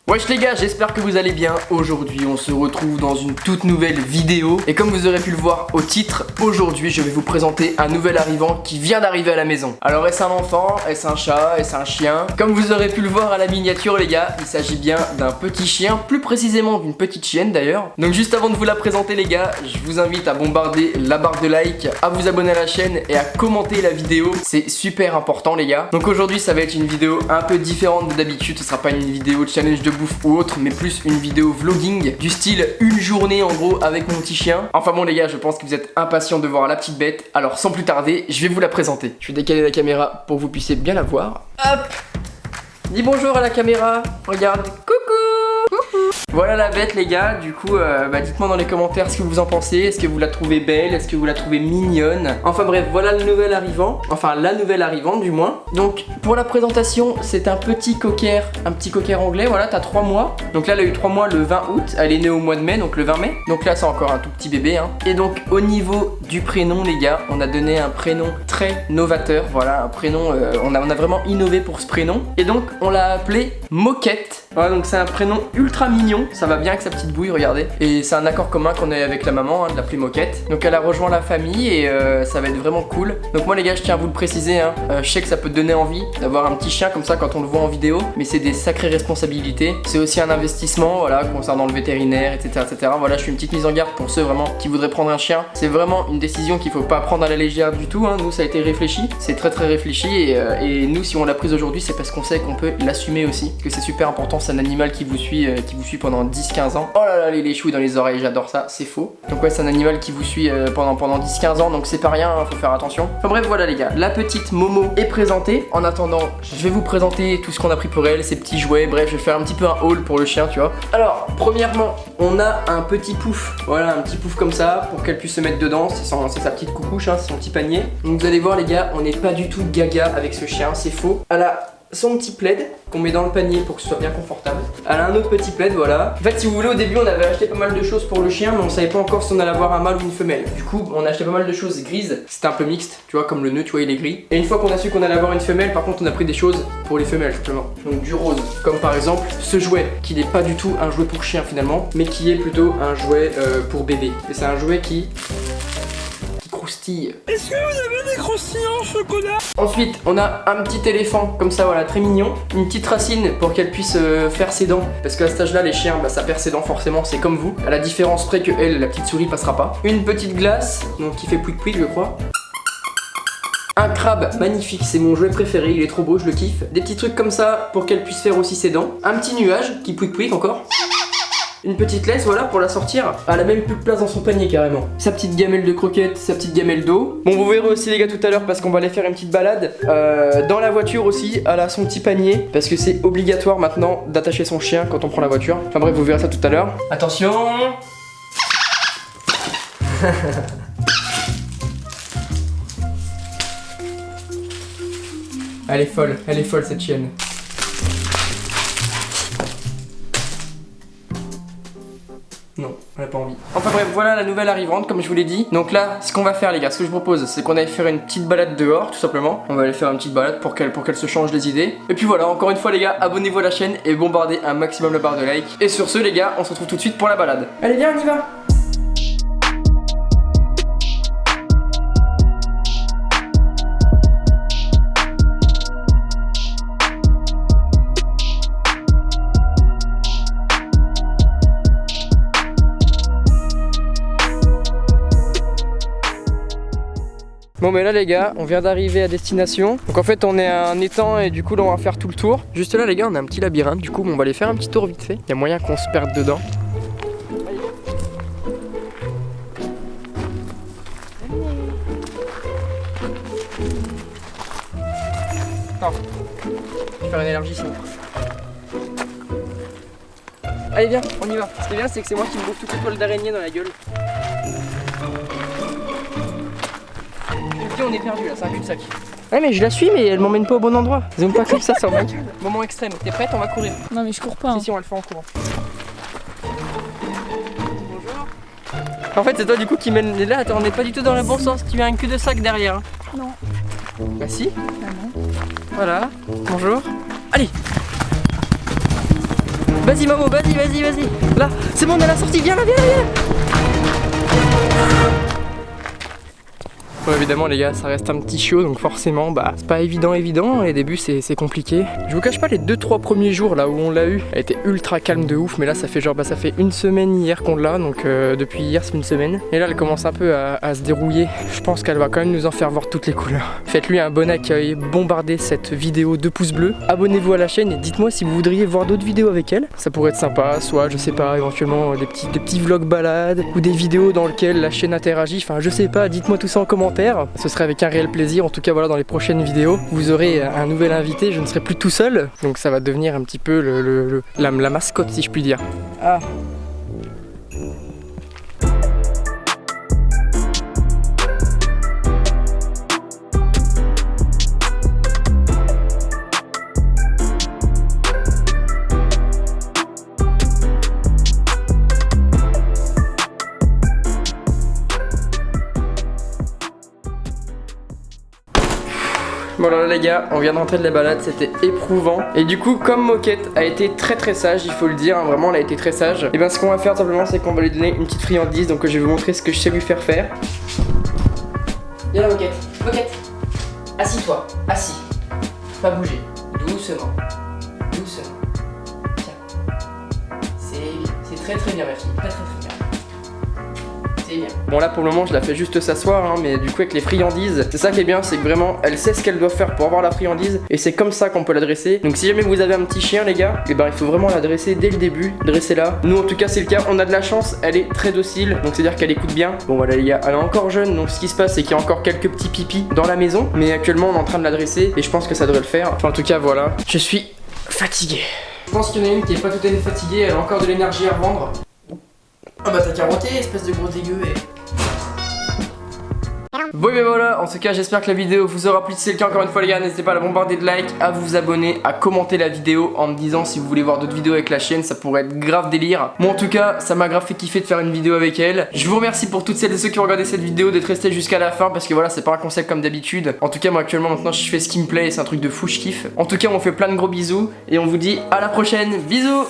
Wesh les gars, j'espère que vous allez bien. Aujourd'hui on se retrouve dans une toute nouvelle vidéo. Et comme vous aurez pu le voir au titre, aujourd'hui je vais vous présenter un nouvel arrivant qui vient d'arriver à la maison. Alors est-ce un enfant, est-ce un chat, est-ce un chien? Comme vous aurez pu le voir à la miniature les gars, il s'agit bien d'un petit chien, plus précisément d'une petite chienne d'ailleurs. Donc juste avant de vous la présenter les gars, je vous invite à bombarder la barre de like, à vous abonner à la chaîne et à commenter la vidéo. C'est super important les gars. Donc aujourd'hui ça va être une vidéo un peu différente de d'habitude. Ce sera pas une vidéo de challenge de bouffe ou autre, mais plus une vidéo vlogging du style une journée en gros avec mon petit chien. Enfin bon les gars, je pense que vous êtes impatients de voir la petite bête, alors sans plus tarder, je vais vous la présenter. Je vais décaler la caméra pour que vous puissiez bien la voir. Hop! Dis bonjour à la caméra, regarde, coucou! Voilà la bête les gars, du coup dites-moi dans les commentaires ce que vous en pensez. Est-ce que vous la trouvez belle, est-ce que vous la trouvez mignonne? Enfin bref, voilà le nouvel arrivant, enfin la nouvelle arrivante du moins. Donc pour la présentation, c'est un petit cocker anglais, voilà, t'as 3 mois. Donc là elle a eu 3 mois le 20 août, elle est née au mois de mai, donc le 20 mai. Donc là c'est encore un tout petit bébé hein. Et donc au niveau du prénom les gars, on a donné un prénom très novateur, voilà, un prénom, on a vraiment innové pour ce prénom. Et donc on l'a appelé Moquette. Voilà, donc c'est un prénom ultra mignon, ça va bien avec sa petite bouille, regardez. Et c'est un accord commun qu'on a avec la maman, hein, de l'appeler Moquette. Donc elle a rejoint la famille et ça va être vraiment cool. Donc moi les gars, je tiens à vous le préciser, hein, je sais que ça peut donner envie d'avoir un petit chien comme ça quand on le voit en vidéo, mais c'est des sacrées responsabilités. C'est aussi un investissement, voilà, concernant le vétérinaire, etc., etc. Voilà, je fais une petite mise en garde pour ceux vraiment qui voudraient prendre un chien. C'est vraiment une décision qu'il faut pas prendre à la légère du tout, hein. Nous ça a été réfléchi, c'est très réfléchi et nous si on l'a prise aujourd'hui, c'est parce qu'on sait qu'on peut l'assumer aussi, que c'est super important. C'est un animal qui vous suit pendant 10-15 ans. Oh là là, les chouilles dans les oreilles, j'adore ça, c'est faux. Donc ouais, c'est un animal qui vous suit pendant 10-15 ans, donc c'est pas rien, hein, faut faire attention. Enfin bref, voilà les gars, la petite Momo est présentée. En attendant, je vais vous présenter tout ce qu'on a pris pour elle, ses petits jouets, bref, je vais faire un petit peu un haul pour le chien, tu vois. Alors, premièrement, on a un petit pouf, voilà, un petit pouf comme ça, pour qu'elle puisse se mettre dedans, c'est sa petite coucouche, hein, c'est son petit panier. Donc vous allez voir les gars, on n'est pas du tout gaga avec ce chien, c'est faux. Elle a son petit plaid qu'on met dans le panier pour que ce soit bien confortable. Elle a un autre petit plaid, voilà. En fait si vous voulez, au début on avait acheté pas mal de choses pour le chien, mais on savait pas encore si on allait avoir un mâle ou une femelle. Du coup on a acheté pas mal de choses grises, c'était un peu mixte, tu vois, comme le nœud, tu vois, il est gris. Et une fois qu'on a su qu'on allait avoir une femelle, par contre on a pris des choses pour les femelles justement. Donc du rose, comme par exemple ce jouet qui n'est pas du tout un jouet pour chien finalement, mais qui est plutôt un jouet pour bébé. Et c'est un jouet qui croustille. Est-ce que vous avez des croustillants au chocolat? Ensuite, on a un petit éléphant comme ça, voilà, très mignon. Une petite racine pour qu'elle puisse faire ses dents. Parce qu'à cet âge-là, les chiens, ça perd ses dents forcément, c'est comme vous. À la différence près que elle, la petite souris passera pas. Une petite glace, donc qui fait pouic pouic, je crois. Un crabe magnifique, c'est mon jouet préféré, il est trop beau, je le kiffe. Des petits trucs comme ça pour qu'elle puisse faire aussi ses dents. Un petit nuage qui pouic pouic encore. Une petite laisse, voilà, pour la sortir. Elle a même plus de place dans son panier carrément. Sa petite gamelle de croquettes, sa petite gamelle d'eau. Bon, vous verrez aussi les gars tout à l'heure parce qu'on va aller faire une petite balade. Dans la voiture aussi, elle a son petit panier parce que c'est obligatoire maintenant d'attacher son chien quand on prend la voiture. Enfin bref, vous verrez ça tout à l'heure. Attention. Elle est folle cette chienne. Non, elle a pas envie. Enfin bref, voilà la nouvelle arrivante, comme je vous l'ai dit. Donc là, ce qu'on va faire les gars, ce que je propose, c'est qu'on aille faire une petite balade dehors, tout simplement. On va aller faire une petite balade pour qu'elle se change les idées. Et puis voilà, encore une fois les gars, abonnez-vous à la chaîne et bombardez un maximum la barre de like. Et sur ce les gars, on se retrouve tout de suite pour la balade. Allez viens, on y va. Bon mais là les gars, on vient d'arriver à destination. Donc en fait on est à un étang et du coup là on va faire tout le tour. Juste là les gars on a un petit labyrinthe, du coup on va aller faire un petit tour vite fait. Il y a moyen qu'on se perde dedans. Non, je vais faire une allergie sinon. Allez viens, on y va. Ce qui est bien c'est que c'est moi qui me bouffe toutes les toiles d'araignée dans la gueule. On est perdu là, c'est un cul-de-sac. Ouais mais je la suis mais elle m'emmène pas au bon endroit. Zoom pas comme ça sur ma gueule. Moment extrême, t'es prête? On va courir. Non mais je cours pas hein. Si on va le faire en courant. Bonjour. En fait c'est toi du coup qui mène. Là attends, on n'est pas du tout dans le bon sens, tu as un cul-de-sac derrière. Non. Bah si. Ah non. Voilà, bonjour. Allez. Vas-y Momo, vas-y. Là, c'est bon, on est à la sortie, viens là. Bon, évidemment les gars, ça reste un petit chiot, donc forcément c'est pas évident. Les débuts c'est compliqué. Je vous cache pas, les 2-3 premiers jours là où on l'a eu, elle était ultra calme de ouf, mais là ça fait genre ça fait une semaine hier qu'on l'a, donc depuis hier c'est une semaine. Et là elle commence un peu à se dérouiller. Je pense qu'elle va quand même nous en faire voir toutes les couleurs. Faites-lui un bon accueil, bombardez cette vidéo de pouces bleus, abonnez-vous à la chaîne et dites-moi si vous voudriez voir d'autres vidéos avec elle. Ça pourrait être sympa, soit je sais pas, éventuellement des petits vlogs balades ou des vidéos dans lesquelles la chaîne interagit, enfin je sais pas, dites-moi tout ça en commentaire. Ce serait avec un réel plaisir. En tout cas voilà, dans les prochaines vidéos vous aurez un nouvel invité, je ne serai plus tout seul, donc ça va devenir un petit peu la mascotte si je puis dire. Ah. Bon alors là les gars, on vient de rentrer de la balade, c'était éprouvant. Et du coup, comme Moquette a été très sage, il faut le dire, hein, vraiment elle a été très sage. Et bien ce qu'on va faire simplement, c'est qu'on va lui donner une petite friandise. Donc je vais vous montrer ce que je sais lui faire faire. Viens là Moquette, assis-toi, assis. Pas bouger, doucement. Tiens. C'est très bien ma fille, très bien. Bon là pour le moment je la fais juste s'asseoir hein, mais du coup avec les friandises, c'est ça qui est bien, c'est que vraiment elle sait ce qu'elle doit faire pour avoir la friandise. Et c'est comme ça qu'on peut la dresser. Donc si jamais vous avez un petit chien les gars, et il faut vraiment la dresser dès le début, dressez-la. Nous en tout cas c'est le cas, on a de la chance, elle est très docile, donc c'est à dire qu'elle écoute bien. Bon voilà les gars, elle est encore jeune, donc ce qui se passe c'est qu'il y a encore quelques petits pipis dans la maison. Mais actuellement on est en train de la dresser et je pense que ça devrait le faire. Enfin en tout cas voilà, je suis fatigué. Je pense qu'il y en a une qui est pas tout à fait fatiguée, elle a encore de l'énergie à revendre. Ah bah t'as carotté, espèce de gros dégueu. Bon et voilà, en tout cas j'espère que la vidéo vous aura plu. Si c'est le cas, encore une fois les gars, n'hésitez pas à la bombarder de likes, à vous abonner, à commenter la vidéo en me disant si vous voulez voir d'autres vidéos avec la chaîne, ça pourrait être grave délire. Moi en tout cas ça m'a grave fait kiffer de faire une vidéo avec elle. Je vous remercie pour toutes celles et ceux qui ont regardé cette vidéo d'être restés jusqu'à la fin, parce que voilà c'est pas un concept comme d'habitude. En tout cas moi actuellement maintenant je fais ce qui me plaît et c'est un truc de fou, je kiffe. En tout cas on fait plein de gros bisous et on vous dit à la prochaine, bisous.